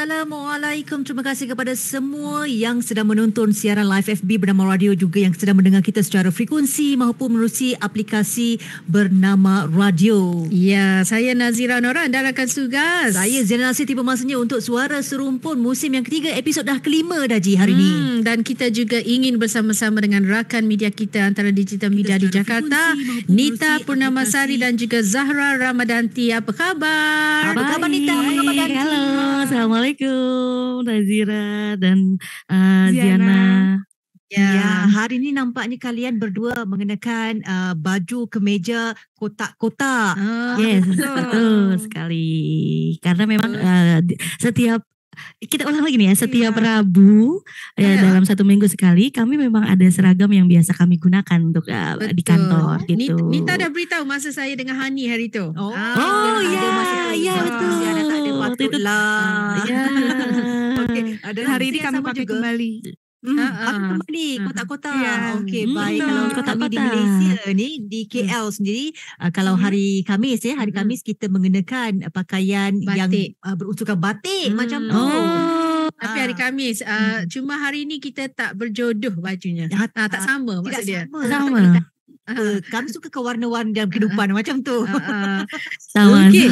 Assalamualaikum. Terima kasih kepada semua yang sedang menonton siaran live FB bernama Radio, juga yang sedang mendengar kita secara frekuensi maupun menerusi aplikasi bernama Radio. Ya, saya Nazira Nora, anda rakan tugas. Saya Zainal Nasir. Tiba masanya untuk Suara Serumpun musim yang ketiga, episod dah kelima dah Ji hari ni. Dan kita juga ingin bersama-sama dengan rakan media kita antara digital media di Jakarta, Nita Purnamasari dan juga Zahra Ramadanti. Apa khabar? Apa khabar Nita? Halo, Assalamualaikum Nazira dan Ziana. Ya, hari ini nampaknya kalian berdua mengenakan baju kemeja kotak-kotak. Yes, betul sekali. Karena memang setiap kita ulang lagi nih ya, setiap Rabu dalam 1 minggu sekali kami memang ada seragam yang biasa kami gunakan untuk di kantor gitu. Nita dah beritahu masa saya dengan Hani hari tu. Ya betul. Ziana tak ada patutlah. Okey, dan hari ini kami pakai juga kembali. Kembali kotak-kotak. Ya. Okey, baik. Kalau kami di Kotak-kotak. Malaysia ni, di KL sendiri, kalau hari Khamis hari Khamis kita mengenakan pakaian yang Batik. berunsurkan batik macam tu. Tapi hari Khamis, cuma hari ni kita tak berjodoh bajunya. Tak sama Tidak maksud dia. sama. Kami suka ke warna-warna dalam kehidupan macam tu. Sama. Okey.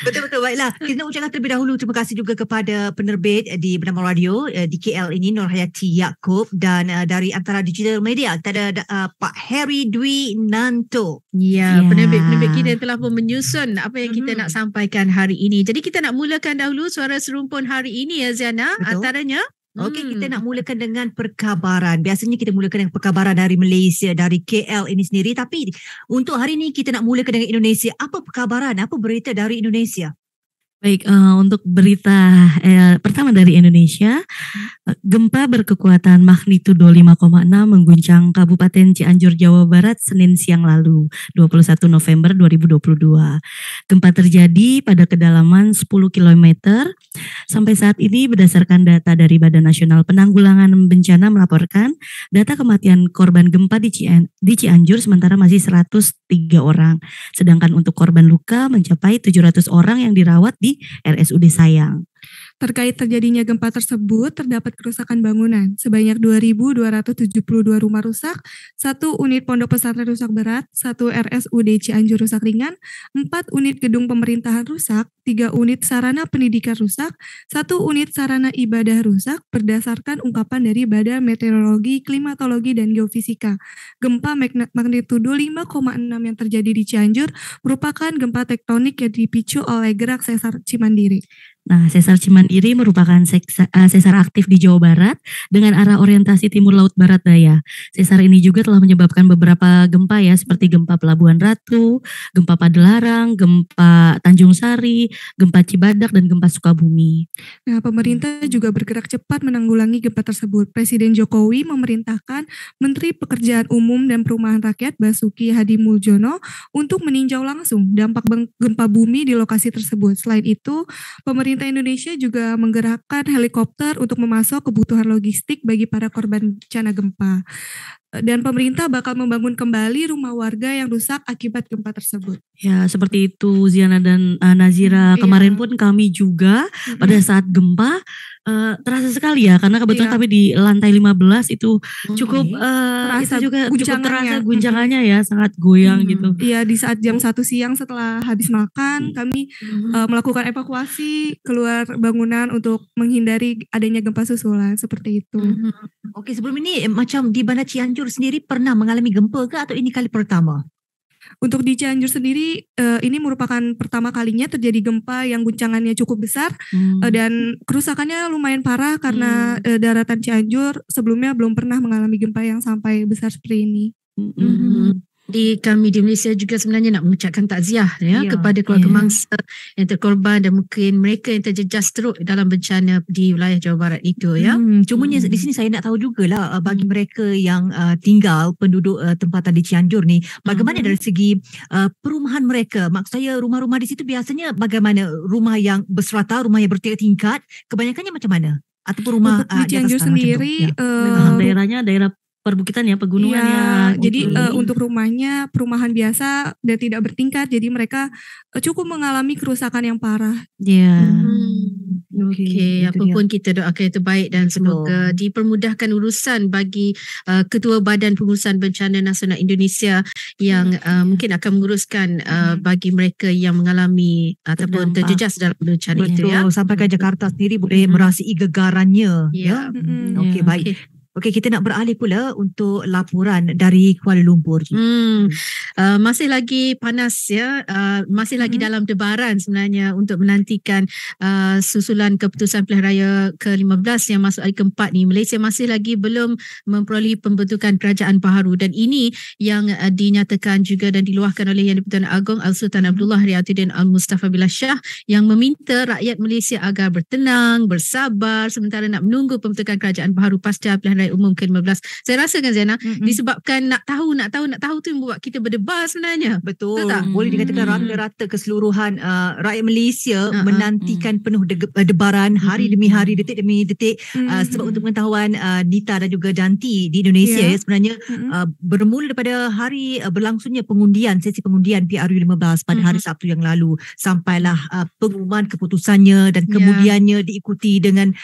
Betul-betul, baiklah. Kita nak ucapkan terlebih dahulu terima kasih juga kepada penerbit di bernama Radio di KL ini, Nur Hayati Yaakob, dan dari antara digital media kita ada Pak Harry Dwi Nanto. Ya, Ya. penerbit kita telah pun menyusun apa yang kita nak sampaikan hari ini. Jadi kita nak mulakan dahulu Suara Serumpun hari ini ya Ziana. Betul. Antaranya Okey, kita nak mulakan dengan perkabaran. Biasanya kita mulakan dengan perkabaran dari Malaysia, dari KL ini sendiri. Tapi untuk hari ini kita nak mulakan dengan Indonesia. Apa perkabaran? Apa berita dari Indonesia? Baik, untuk berita pertama dari Indonesia, gempa berkekuatan magnitudo 5,6 mengguncang Kabupaten Cianjur, Jawa Barat Senin siang lalu, 21 November 2022. Gempa terjadi pada kedalaman 10 km. Sampai saat ini berdasarkan data dari Badan Nasional Penanggulangan Bencana melaporkan data kematian korban gempa di Cianjur sementara masih 103 orang. Sedangkan untuk korban luka mencapai 700 orang yang dirawat di RSUD Sayang. Terkait terjadinya gempa tersebut, terdapat kerusakan bangunan sebanyak 2.272 rumah rusak, 1 unit pondok pesantren rusak berat, 1 RSUD Cianjur rusak ringan, 4 unit gedung pemerintahan rusak, 3 unit sarana pendidikan rusak, 1 unit sarana ibadah rusak berdasarkan ungkapan dari Badan Meteorologi, Klimatologi, dan Geofisika. Gempa magnitudo 5,6 yang terjadi di Cianjur merupakan gempa tektonik yang dipicu oleh gerak sesar Cimandiri. Nah, sesar Cimandiri merupakan sesar aktif di Jawa Barat dengan arah orientasi timur laut barat daya. Sesar ini juga telah menyebabkan beberapa gempa ya, seperti gempa Pelabuhan Ratu, gempa Padalarang, gempa Tanjung Sari, gempa Cibadak, dan gempa Sukabumi. Nah, pemerintah juga bergerak cepat menanggulangi gempa tersebut. Presiden Jokowi memerintahkan Menteri Pekerjaan Umum dan Perumahan Rakyat Basuki Hadi Muljono untuk meninjau langsung dampak gempa bumi di lokasi tersebut. Selain itu, pemerintah Indonesia juga menggerakkan helikopter untuk memasok kebutuhan logistik bagi para korban bencana gempa. Dan pemerintah bakal membangun kembali rumah warga yang rusak akibat gempa tersebut. Ya, seperti itu Ziana dan Nazira. Kemarin pun kami juga pada saat gempa terasa sekali ya, karena kebetulan kami di lantai 15 itu cukup Terasa itu juga cukup terasa guncangannya. guncangannya ya, sangat goyang gitu. Iya, di saat jam 1 siang setelah habis makan, kami melakukan evakuasi keluar bangunan untuk menghindari adanya gempa susulan seperti itu. Okey, sebelum ini macam di Bandar Cianjur sendiri pernah mengalami gempa ke atau ini kali pertama? Untuk di Cianjur sendiri, ini merupakan pertama kalinya terjadi gempa yang guncangannya cukup besar dan kerusakannya lumayan parah karena daratan Cianjur sebelumnya belum pernah mengalami gempa yang sampai besar seperti ini. Kami di Malaysia juga sebenarnya nak mengucapkan takziah kepada keluarga mangsa yang terkorban dan mungkin mereka yang terjejas teruk dalam bencana di wilayah Jawa Barat itu ya. Cumanya di sini saya nak tahu jugalah bagi mereka yang tinggal penduduk tempatan di Cianjur ni, bagaimana dari segi perumahan mereka? Maksud saya rumah-rumah di situ biasanya bagaimana? Rumah yang berserata, rumah yang bertingkat, kebanyakannya macam mana? Ataupun rumah Untuk di Cianjur sendiri, Memang daerahnya daerah perbukitan ya, pegunungan Iya, ya. jadi Oke. untuk rumahnya perumahan biasa dan tidak bertingkat, jadi mereka cukup mengalami kerusakan yang parah. Iya. Okey, itu apapun kita doakan yang terbaik dan Betul. semoga dipermudahkan urusan bagi Ketua Badan Pengurusan Bencana Nasional Indonesia yang mungkin akan menguruskan bagi mereka yang mengalami ataupun Terdampak. terjejas dalam bencana itu Betul, ya. sampai ke Jakarta sendiri boleh merasai gegarannya. Ya. Okey, Ya. baik. Okey, kita nak beralih pula untuk laporan dari Kuala Lumpur. Masih lagi panas ya, masih lagi dalam debaran sebenarnya untuk menantikan susulan keputusan pilihan raya ke-15 yang masuk hari keempat ni. Malaysia masih lagi belum memperolehi pembentukan kerajaan baharu dan ini yang dinyatakan juga dan diluahkan oleh Yang di-Pertuan Agong Al-Sultan Abdullah Riyatuddin Al-Mustafa Billah Shah yang meminta rakyat Malaysia agar bertenang, bersabar sementara nak menunggu pembentukan kerajaan baharu pasca pilihan raya umum ke-15. Saya rasa kan Zainah, disebabkan nak tahu tu yang membuat kita berdebar sebenarnya. Betul. Betul tak? Boleh dikatakan rata-rata keseluruhan rakyat Malaysia menantikan penuh debaran hari demi hari, detik demi detik. Sebab untuk pengetahuan Nita dan juga Janti di Indonesia ya, sebenarnya bermula daripada hari berlangsungnya sesi pengundian PRU15 pada hari Sabtu yang lalu sampailah pengumuman keputusannya dan kemudiannya diikuti dengan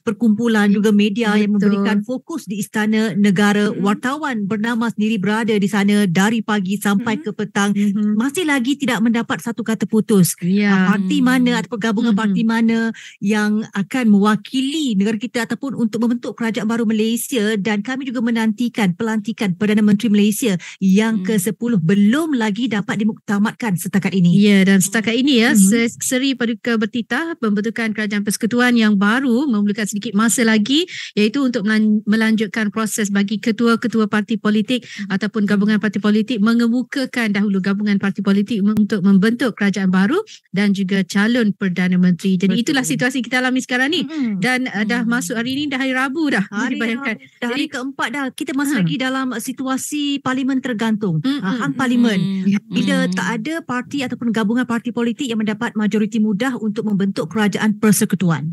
perkumpulan juga media yang memberikan fokus di Istana Negara. Wartawan bernama sendiri berada di sana dari pagi sampai ke petang. Masih lagi tidak mendapat satu kata putus. Parti mana atau gabungan parti mana yang akan mewakili negara kita ataupun untuk membentuk kerajaan baru Malaysia, dan kami juga menantikan pelantikan Perdana Menteri Malaysia yang ke-10 belum lagi dapat dimuktamadkan setakat ini. Ya, dan setakat ini ya, Seri Paduka bertitah pembentukan kerajaan persekutuan yang baru memerlukan sedikit masa lagi, iaitu untuk melanjutkan proses bagi ketua-ketua parti politik ataupun gabungan parti politik mengemukakan dahulu gabungan parti politik untuk membentuk kerajaan baru dan juga calon Perdana Menteri. Jadi itulah situasi kita alami sekarang ni. Dan dah masuk hari ni, dah hari Rabu dah. Dibayangkan. Hari keempat dah. Kita masih lagi dalam situasi parlimen tergantung. Hang parlimen. Bila tak ada parti ataupun gabungan parti politik yang mendapat majoriti mudah untuk membentuk kerajaan persekutuan.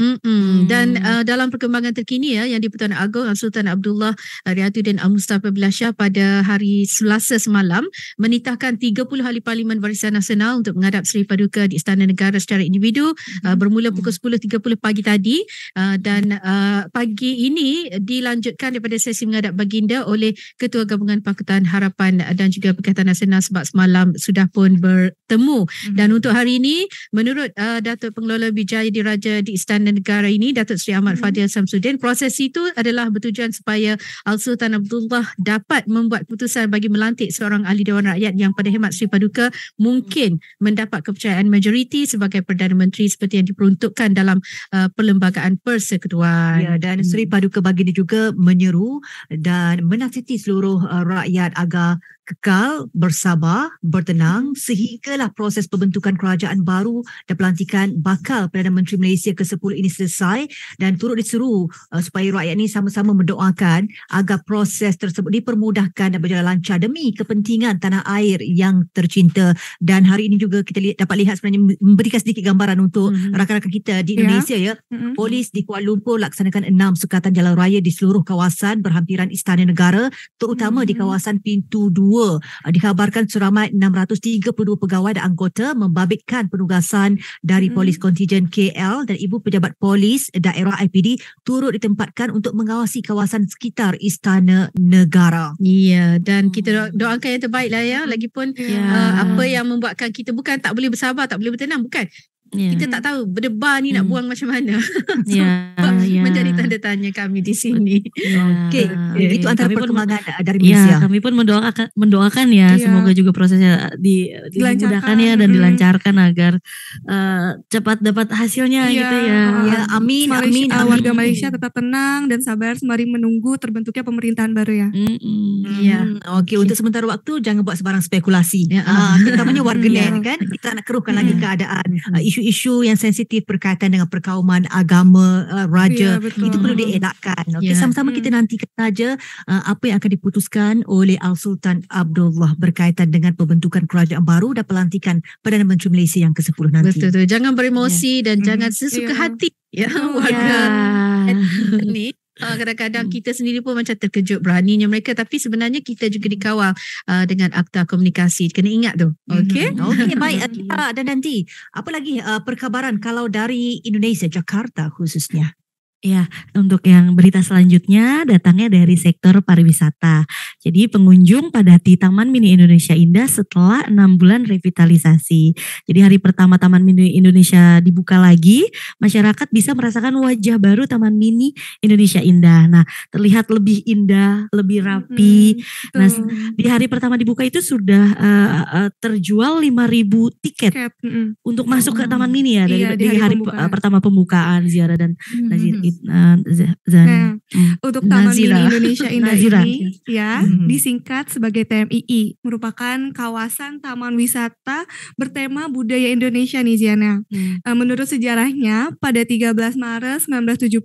Dan dalam perkembangan terkini ya, Yang di-Pertuan Agong Sultan Abdullah Riyatuddin Al-Mustafa Billah Shah pada hari Selasa semalam menitahkan 30 ahli Parlimen Barisan Nasional untuk menghadap Seri Paduka di Istana Negara secara individu bermula pukul 10.30 pagi tadi, dan pagi ini dilanjutkan daripada sesi menghadap baginda oleh Ketua Gabungan Pakatan Harapan dan juga Pakatan Nasional sebab semalam sudah pun bertemu. Dan untuk hari ini menurut Datuk Pengelola Bijaya Diraja di Istana Negara ini, Datuk Seri Ahmad Fadil Samsudin, proses itu adalah bertujuan supaya Al-Sultan Abdullah dapat membuat keputusan bagi melantik seorang ahli Dewan Rakyat yang pada khidmat Seri Paduka mungkin mendapat kepercayaan majoriti sebagai Perdana Menteri seperti yang diperuntukkan dalam perlembagaan persekutuan. Ya, dan Seri Paduka Baginda juga menyeru dan menasihati seluruh rakyat agar kekal bersabar, bertenang sehinggalah proses pembentukan kerajaan baru dan pelantikan bakal Perdana Menteri Malaysia ke-10 ini selesai, dan turut diseru supaya rakyat ini sama-sama mendoakan agar proses tersebut dipermudahkan dan berjalan lancar demi kepentingan tanah air yang tercinta. Dan hari ini juga kita dapat lihat sebenarnya memberikan sedikit gambaran untuk rakan-rakan kita di Indonesia ya. Polis di Kuala Lumpur laksanakan 6 sukatan jalan raya di seluruh kawasan berhampiran Istana Negara, terutama di kawasan Pintu 2. Dikhabarkan seramai 632 pegawai dan anggota membabitkan penugasan dari polis kontijen KL, dan ibu pejabat polis daerah IPD turut ditempatkan untuk mengawasi kawasan sekitar Istana Negara. Ya, dan kita doakan yang terbaik lah ya. Lagipun apa yang membuatkan kita bukan tak boleh bersabar, tak boleh bertenang, bukan. Kita tak tahu berdebar ni nak buang macam mana. Menjadi tanda tanya kami di sini. Okey, itu antara perkembangan dari Malaysia. Kami pun mendoakan ya, semoga juga prosesnya dimudahkan ya dan dilancarkan agar cepat dapat hasilnya gitu ya. Ya, amin. Warga Malaysia tetap tenang dan sabar sembari menunggu terbentuknya pemerintahan baru ya. Okey, untuk sementara waktu jangan buat sebarang spekulasi. Terutamanya warganet kan, kita nak keruhkan lagi keadaan isu-isu yang sensitif berkaitan dengan perkauman agama raja, itu perlu dielakkan. Okey, sama-sama kita nantikan saja apa yang akan diputuskan oleh Al-Sultan Abdullah berkaitan dengan pembentukan kerajaan baru dan pelantikan Perdana Menteri Malaysia yang ke-10 nanti. Betul. Jangan beremosi dan jangan sesuka hati ya warga ni. kadang-kadang kita sendiri pun macam terkejut beraninya mereka, tapi sebenarnya kita juga dikawal dengan Akta Komunikasi. Kena ingat tu. Okey. Okey, baik. Kita dan nanti apa lagi perkabaran kalau dari Indonesia, Jakarta khususnya? Ya, untuk yang berita selanjutnya datangnya dari sektor pariwisata. Jadi pengunjung padati Taman Mini Indonesia Indah setelah 6 bulan revitalisasi. Jadi hari pertama Taman Mini Indonesia dibuka lagi, masyarakat bisa merasakan wajah baru Taman Mini Indonesia Indah. Nah, terlihat lebih indah, lebih rapi. Nah, di hari pertama dibuka itu sudah terjual 5.000 tiket untuk masuk ke Taman Mini ya dari hari pertama pembukaan Ziara dan untuk Taman Mini Indonesia Indah ini ya disingkat sebagai TMII, merupakan kawasan taman wisata bertema budaya Indonesia nih Ziana. Menurut sejarahnya pada 13 Maret 1970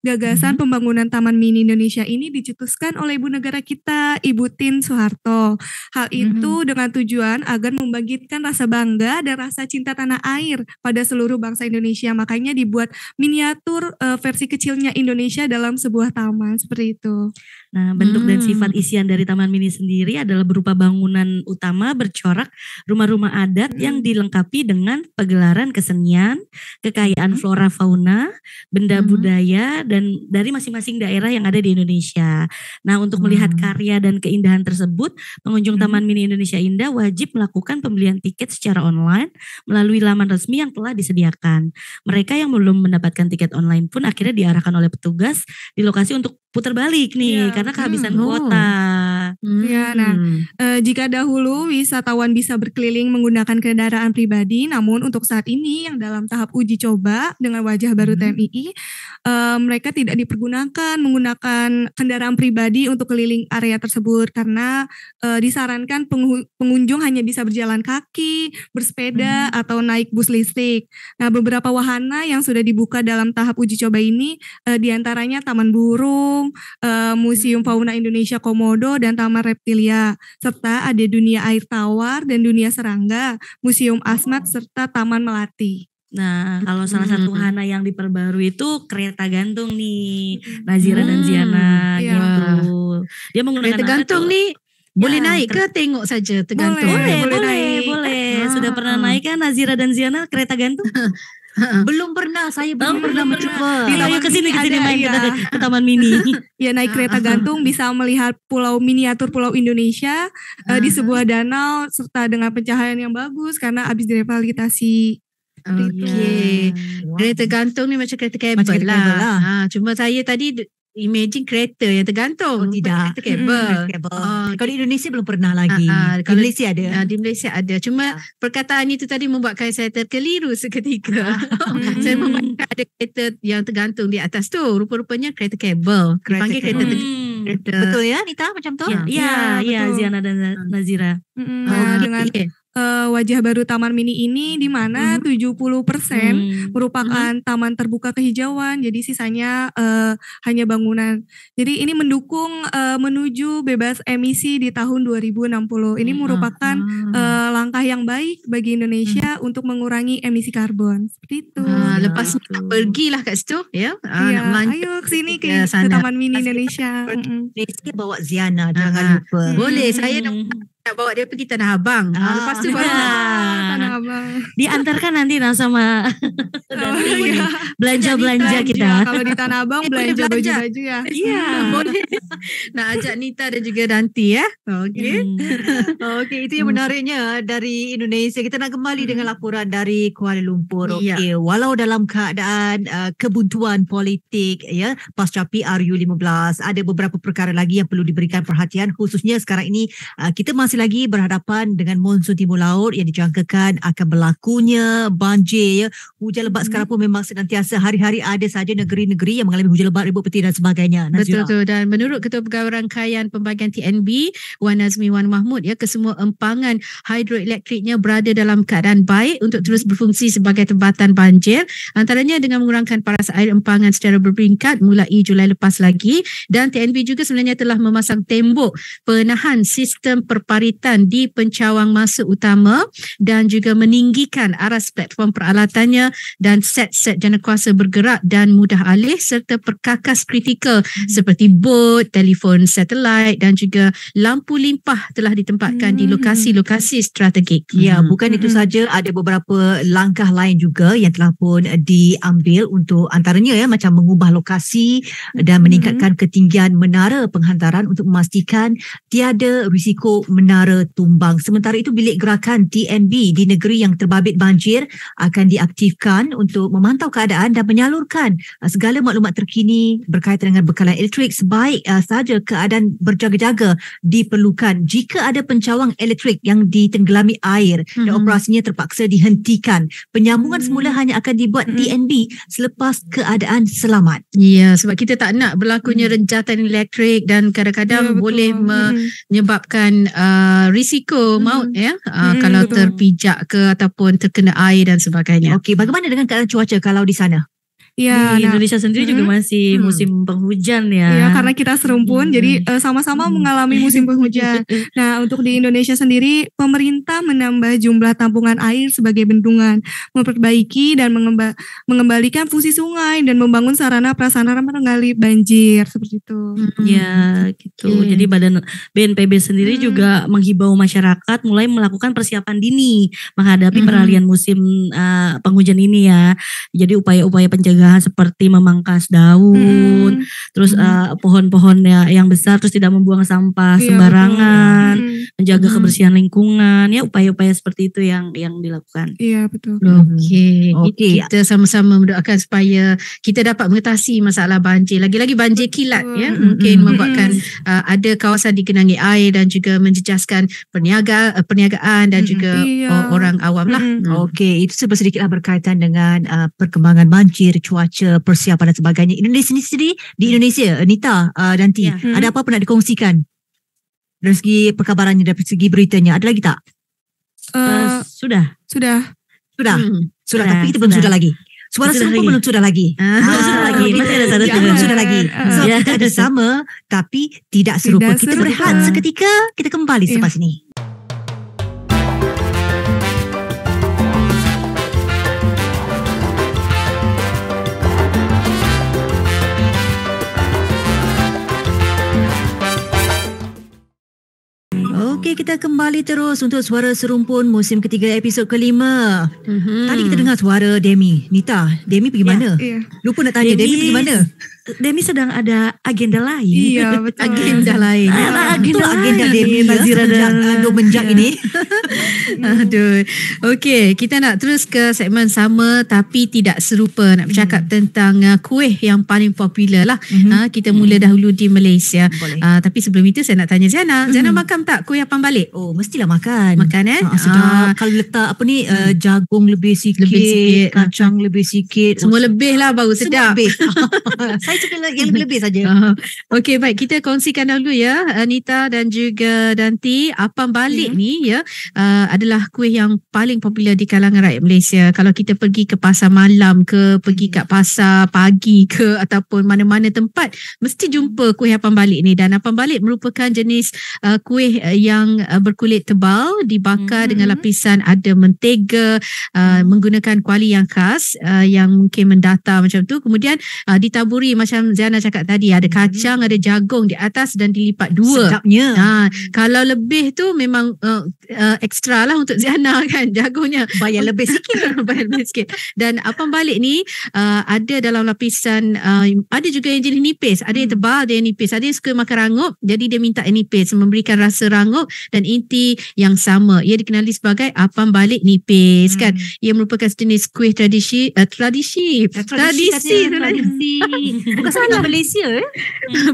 gagasan pembangunan Taman Mini Indonesia ini dicetuskan oleh ibu negara kita, Ibu Tien Soeharto. Hal itu dengan tujuan agar membangkitkan rasa bangga dan rasa cinta tanah air pada seluruh bangsa Indonesia. Makanya dibuat miniatur versi kecilnya Indonesia dalam sebuah taman seperti itu. Nah, bentuk dan sifat isian dari Taman Mini sendiri adalah berupa bangunan utama bercorak rumah-rumah adat yang dilengkapi dengan pagelaran kesenian, kekayaan flora fauna, benda budaya dan dari masing-masing daerah yang ada di Indonesia. Nah, untuk melihat karya dan keindahan tersebut, pengunjung Taman Mini Indonesia Indah wajib melakukan pembelian tiket secara online melalui laman resmi yang telah disediakan. Mereka yang belum mendapatkan tiket online pun akhirnya diarahkan oleh petugas di lokasi untuk putar balik nih karena kehabisan kuota. Ya, nah jika dahulu wisatawan bisa berkeliling menggunakan kendaraan pribadi, namun untuk saat ini yang dalam tahap uji coba dengan wajah baru TMII, mereka tidak dipergunakan menggunakan kendaraan pribadi untuk keliling area tersebut karena disarankan pengunjung hanya bisa berjalan kaki, bersepeda atau naik bus listrik. Nah, beberapa wahana yang sudah dibuka dalam tahap uji coba ini diantaranya Taman Burung, Museum Fauna Indonesia Komodo dan Taman Reptilia, serta ada dunia air tawar dan dunia serangga, Museum Asmat serta Taman Melati. Nah, kalau salah satu wahana yang diperbarui itu kereta gantung nih, Nazira dan Ziana gitu. Dia menggunakan kereta gantung nih. Boleh naik ke tengok saja tergantung? Boleh. Sudah pernah naik kan Nazira dan Ziana kereta gantung? Belum pernah, saya belum pernah mencoba. Ayo ke sini main ke Taman Mini. Ya, naik kereta gantung bisa melihat miniatur pulau Indonesia di sebuah danau serta dengan pencahayaan yang bagus karena habis direvitalisasi. Kereta gantung ni macam kereta kabel lah. Cuma saya tadi imagine kereta yang tergantung. Tidak. Kereta kabel. Kalau di Indonesia belum pernah lagi. Di Malaysia ada. Di Malaysia ada. Cuma perkataan itu tadi membuatkan saya terkeliru seketika. Saya membayangkan ada kereta yang tergantung di atas tu. Rupa-rupanya kereta kabel. Dipanggil kereta Betul ya Nita macam tu? Ya, Ziana dan Nazira. Dengan wajah baru Taman Mini ini di mana 70% merupakan taman terbuka kehijauan, jadi sisanya hanya bangunan. Jadi ini mendukung menuju bebas emisi di tahun 2060. Ini merupakan langkah yang baik bagi Indonesia untuk mengurangi emisi karbon. Seperti itu. Lepas pergilah kat situ ya. Ayo ke sini ke Taman Mini Indonesia. Bawa Ziana jangan lupa. Boleh, saya nak bawa dia pergi Tanah Abang. Lepas tu baru Tanah Abang. Diantarkan nanti sama belanja kita. Kalau di Tanah Abang belanja baju-baju ya. Iya, boleh. Nak ajak Nita dan juga Danti ya. Okey, itu yang menariknya dari Indonesia. Kita nak kembali dengan laporan dari Kuala Lumpur. Okey, walau dalam keadaan kebuntuan politik ya pasca PRU15, ada beberapa perkara lagi yang perlu diberikan perhatian, khususnya sekarang ini kita masih lagi berhadapan dengan monsun timur laut yang dijangkakan akan berlakunya banjir ya. Hujan lebat sekarang pun memang senantiasa hari-hari ada saja negeri-negeri yang mengalami hujan lebat, ribut petir dan sebagainya. Betul. Dan menurut Ketua Pegawai Rangkaian Pembagian TNB Wan Nazmi Wan Mahmud ya, kesemua empangan hidroelektriknya berada dalam keadaan baik untuk terus berfungsi sebagai tempatan banjir, antaranya dengan mengurangkan paras air empangan secara berperingkat mulai Julai lepas lagi. Dan TNB juga sebenarnya telah memasang tembok penahan sistem perparisan keselaritan di pencawang masa utama dan juga meninggikan aras platform peralatannya dan set-set janakuasa bergerak dan mudah alih serta perkakas kritikal seperti bot, telefon satelit dan juga lampu limpah telah ditempatkan di lokasi-lokasi strategik. Ya, bukan itu saja, ada beberapa langkah lain juga yang telah pun diambil untuk antaranya macam mengubah lokasi dan meningkatkan ketinggian menara penghantaran untuk memastikan tiada risiko menara tumbang. Sementara itu, bilik gerakan TNB di negeri yang terbabit banjir akan diaktifkan untuk memantau keadaan dan menyalurkan segala maklumat terkini berkaitan dengan bekalan elektrik sebaik sahaja keadaan berjaga-jaga diperlukan. Jika ada pencawang elektrik yang ditenggelami air dan operasinya terpaksa dihentikan, penyambungan semula hanya akan dibuat TNB selepas keadaan selamat. Ya, sebab kita tak nak berlakunya renjatan elektrik dan kadang-kadang boleh menyebabkan risiko maut kalau terpijak ke ataupun terkena air dan sebagainya. Okey, bagaimana dengan keadaan cuaca kalau di sana? Ya, di Indonesia sendiri juga masih musim penghujan ya. Ya, karena kita serumpun, jadi sama-sama mengalami musim penghujan. Nah, untuk di Indonesia sendiri, pemerintah menambah jumlah tampungan air sebagai bendungan, memperbaiki dan mengembalikan fungsi sungai dan membangun sarana prasarana pengendali banjir seperti itu. Ya, gitu. Jadi Badan BNPB sendiri juga menghimbau masyarakat mulai melakukan persiapan dini menghadapi peralihan musim penghujan ini ya. Jadi upaya-upaya pencegahan seperti memangkas daun, terus pohon-pohon yang besar, terus tidak membuang sampah sembarangan, menjaga kebersihan lingkungan, ya upaya-upaya seperti itu yang dilakukan. Iya, betul. Okey. Kita sama-sama mendoakan supaya kita dapat mengatasi masalah banjir. Lagi-lagi banjir kilat ya, mungkin membuatkan ada kawasan digenangi air dan juga menjejaskan perniagaan dan juga orang awam lah. Okey, itu sedikitlah berkaitan dengan perkembangan banjir, cuaca, persiapan dan sebagainya. Di Indonesia, Nita dan T, ada apa-apa nak dikongsikan dari segi perkabarannya, dari segi beritanya? Ada lagi tak? Sudah. Tapi kita belum sudah lagi. Suara serupa belum sudah lagi. Masih ada satu belum sudah lagi. So kita ada sama tapi tidak serupa. Kita berehat seketika, kita kembali selepas ini. Okey, kita kembali terus untuk Suara Serumpun musim ketiga episod kelima. Tadi kita dengar suara Demi. Nita, Demi pergi mana? Lupa nak tanya, Demi pergi mana? Demi sedang ada agenda lain. Iya, betul. Agenda lain. Agenda Demi Nazira menjak ini. Aduh. Okey, kita nak terus ke segmen sama tapi tidak serupa. Nak bercakap tentang kuih yang paling popular lah. Kita mula dahulu di Malaysia. Tapi sebelum itu saya nak tanya Ziana. Ziana makan tak kuih apam balik? Oh, mestilah makan. Makan sedap. Kalau letak jagung lebih sikit, kacang lebih sikit. Semua lebih lah baru sedap. Semua lebih. Saya suka yang lebih-lebih saja. Okey, baik. Kita kongsikan dahulu ya, Anita dan juga Danti. Apam balik ni ya adalah kuih yang paling popular di kalangan rakyat Malaysia. Kalau kita pergi ke pasar malam ke, pergi kat pasar pagi ke ataupun mana-mana tempat, mesti jumpa kuih apam balik ni. Dan apam balik merupakan jenis kuih yang berkulit tebal, dibakar dengan lapisan ada mentega, menggunakan kuali yang khas yang mungkin mendata macam tu. Kemudian ditaburi macam Ziana cakap tadi, ada kacang, ada jagung di atas dan dilipat dua. Sedapnya. Kalau lebih tu memang ekstra lah untuk Ziana kan, jagungnya Bayar lebih sikit. bayar lebih sikit. Dan apam balik ni ada dalam lapisan, ada juga yang jenis nipis, ada yang tebal, ada yang nipis, ada yang suka makan rangup, jadi dia minta yang nipis, memberikan rasa rangup dan inti yang sama. Ia dikenali sebagai apam balik nipis kan. Ia merupakan jenis kuih tradisi. Bukan saja di Malaysia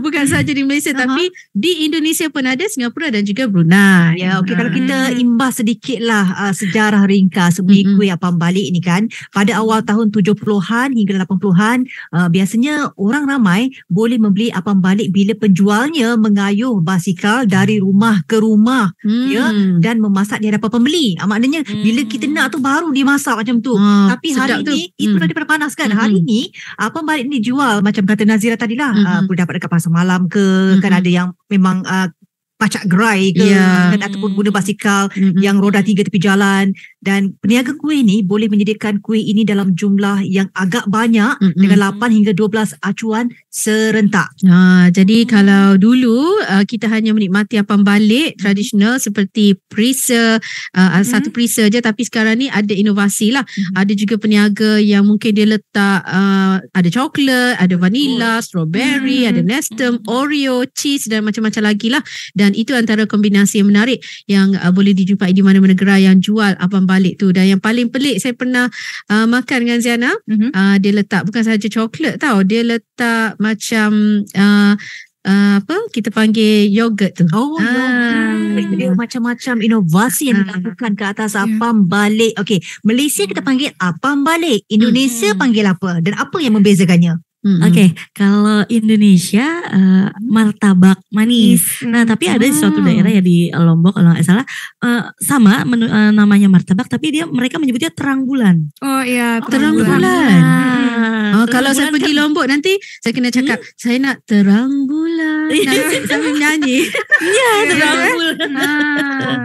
bukan saja di Malaysia tapi di Indonesia pun ada, Singapura dan juga Brunei. Ya, okey, kalau kita imbas sedikitlah sejarah ringkas kuih apam balik ni kan, pada awal tahun 70-an hingga 80-an biasanya orang ramai boleh membeli apam balik bila penjualnya mengayuh basikal dari rumah ke rumah ya, dan memasak di hadapan pembeli. Maknanya bila kita nak tu baru dia masak macam tu. Tapi hari ni itu dah diperpanaskan. Hari ni apam balik ni dijual macam kata Nazira tadilah, boleh dapat dekat pasar malam ke, kan ada yang memang pacak gerai ke ataupun guna basikal yang roda 3 tepi jalan. Dan peniaga kuih ni boleh menyediakan kuih ini dalam jumlah yang agak banyak dengan 8 hingga 12 acuan serentak. Jadi kalau dulu kita hanya menikmati apam balik tradisional seperti perisa, satu perisa je, tapi sekarang ni ada inovasi lah. Ada juga peniaga yang mungkin dia letak ada coklat, ada vanilla, strawberry, ada Nestum, Oreo, cheese dan macam-macam lagi lah. Dan itu antara kombinasi yang menarik yang boleh dijumpai di mana-mana gerai yang jual apam balik tu. Dan yang paling pelik saya pernah makan dengan Ziana, dia letak bukan sahaja coklat tau, dia letak macam apa kita panggil yogurt tu. Dia macam-macam inovasi yang dilakukan ke atas apam balik. Okey, Malaysia kita panggil apam balik, Indonesia panggil apa dan apa yang membezakannya? Okey, kalau Indonesia martabak manis. Nah, tapi ada di suatu daerah ya di Lombok kalau nggak salah sama namanya martabak, tapi mereka menyebutnya terang bulan. Oh iya, terang bulan. Kalau saya pergi Lombok nanti saya kena cakap saya nak terang bulan. Nanti sambil nyanyi. Ya, terang bulan.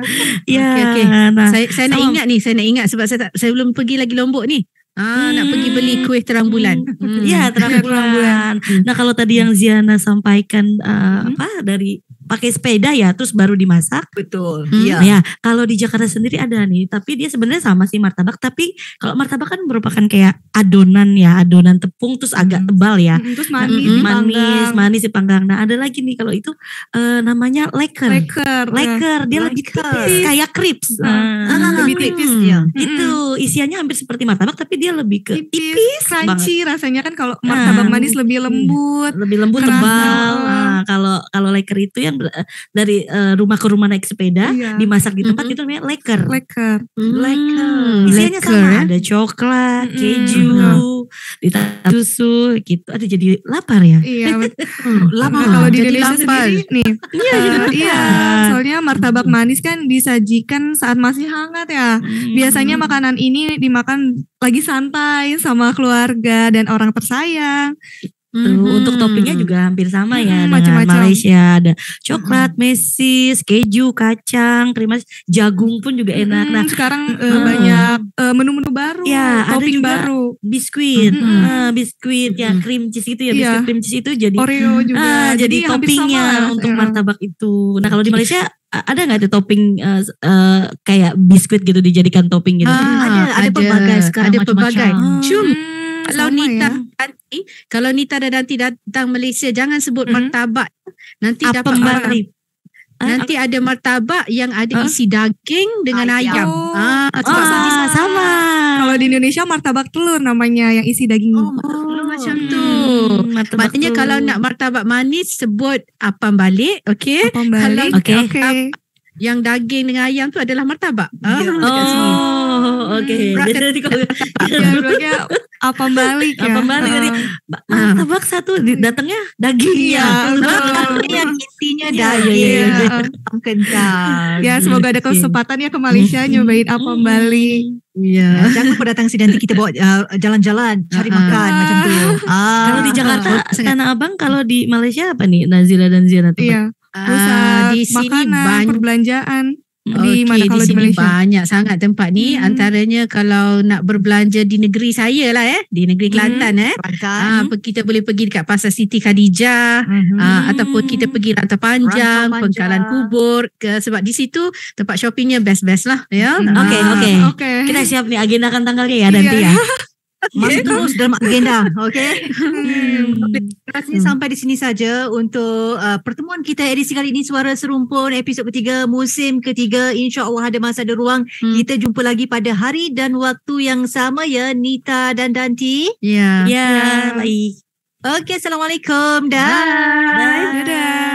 Ya. Okay. Nah, saya nak ingat ni, saya nak ingat sebab saya belum pergi lagi Lombok ni. Nak pergi beli kuih terang bulan. Ya, terang bulan. Nah, kalau tadi yang Ziana sampaikan dari pakai sepeda ya, terus baru dimasak. Betul. Ya, kalau di Jakarta sendiri ada nih, tapi dia sebenarnya sama sih martabak, tapi kalau martabak kan merupakan kayak adonan tepung terus agak tebal ya. Terus manis dipanggang. Nah, ada lagi nih kalau itu namanya leker. Dia lebih tipis kayak crepes. Lebih tipis ya. Itu isiannya hampir seperti martabak, tapi dia lebih ke tipis crunchy rasanya kan. Kalau martabak manis lebih lembut, tebal. Kalau leker itu yang dari rumah ke rumah naik sepeda, dimasak di tempat itu namanya leker. Isiannya sama, ada coklat, keju, ditambah susu gitu. Ada jadi lapar ya. Iya. Lapar kalau di Indonesia sendiri nih. Iya. Soalnya martabak manis kan disajikan saat masih hangat ya. Biasanya makanan ini dimakan lagi santai sama keluarga dan orang tersayang. Untuk toppingnya juga hampir sama ya dengan Malaysia. Ada coklat, mesis, keju, kacang, krim, jagung pun juga enak. Nah, sekarang banyak menu-menu baru, ya, topping ada baru, biskuit, ya cream cheese itu ya, biskuit cream cheese itu jadi Oreo juga, jadi toppingnya untuk martabak itu. Nah, kalau di Malaysia ada nggak ada topping kayak biskuit gitu dijadikan topping gitu? Ada pelbagai sekarang, ada pelbagai. Kalau Nita dan Danti datang Malaysia, jangan sebut martabak. Nanti dapat balik. Nanti ada martabak yang ada isi daging dengan ayam. Sama. Kalau di Indonesia martabak telur namanya, yang isi daging. Macam tu. Maknanya kalau nak martabak manis sebut apam balik, okey. Kalau yang daging dengan ayam tu adalah martabak. Okey. Jadi apam balik ya. Apam balik tadi. Martabak satu datangnya daging ya. Yang intinya daging. Kentang. Ya, semoga ada kesempatan ya ke Malaysia nyobain apam balik. Ya, jangan lupa datang sini, nanti kita bawa jalan-jalan cari makan macam tu. Kalau di Jakarta Tanah Abang, kalau di Malaysia apa nih Nazila dan Ziana? Iya. Pusat di sini makanan, perbelanjaan. Di mana kalau di sini Malaysia? Banyak sangat tempat ni. Antaranya kalau nak berbelanja di negeri saya lah di negeri Kelantan kita boleh pergi dekat Pasar Siti Khadijah, ataupun kita pergi Rantau Panjang, Pengkalan Kubur sebab di situ tempat shoppingnya best-best lah ya. Okey. Kita siap nih agendakan tanggalnya ya nanti ya. Masuk terus dalam agenda. Okay. Terima kasih, sampai di sini saja untuk pertemuan kita edisi kali ini, Suara Serumpun episod ketiga musim ketiga. InsyaAllah ada masa ada ruang kita jumpa lagi pada hari dan waktu yang sama ya, Nita dan Danti. Ya, baik. Okay, Assalamualaikum. Dadah.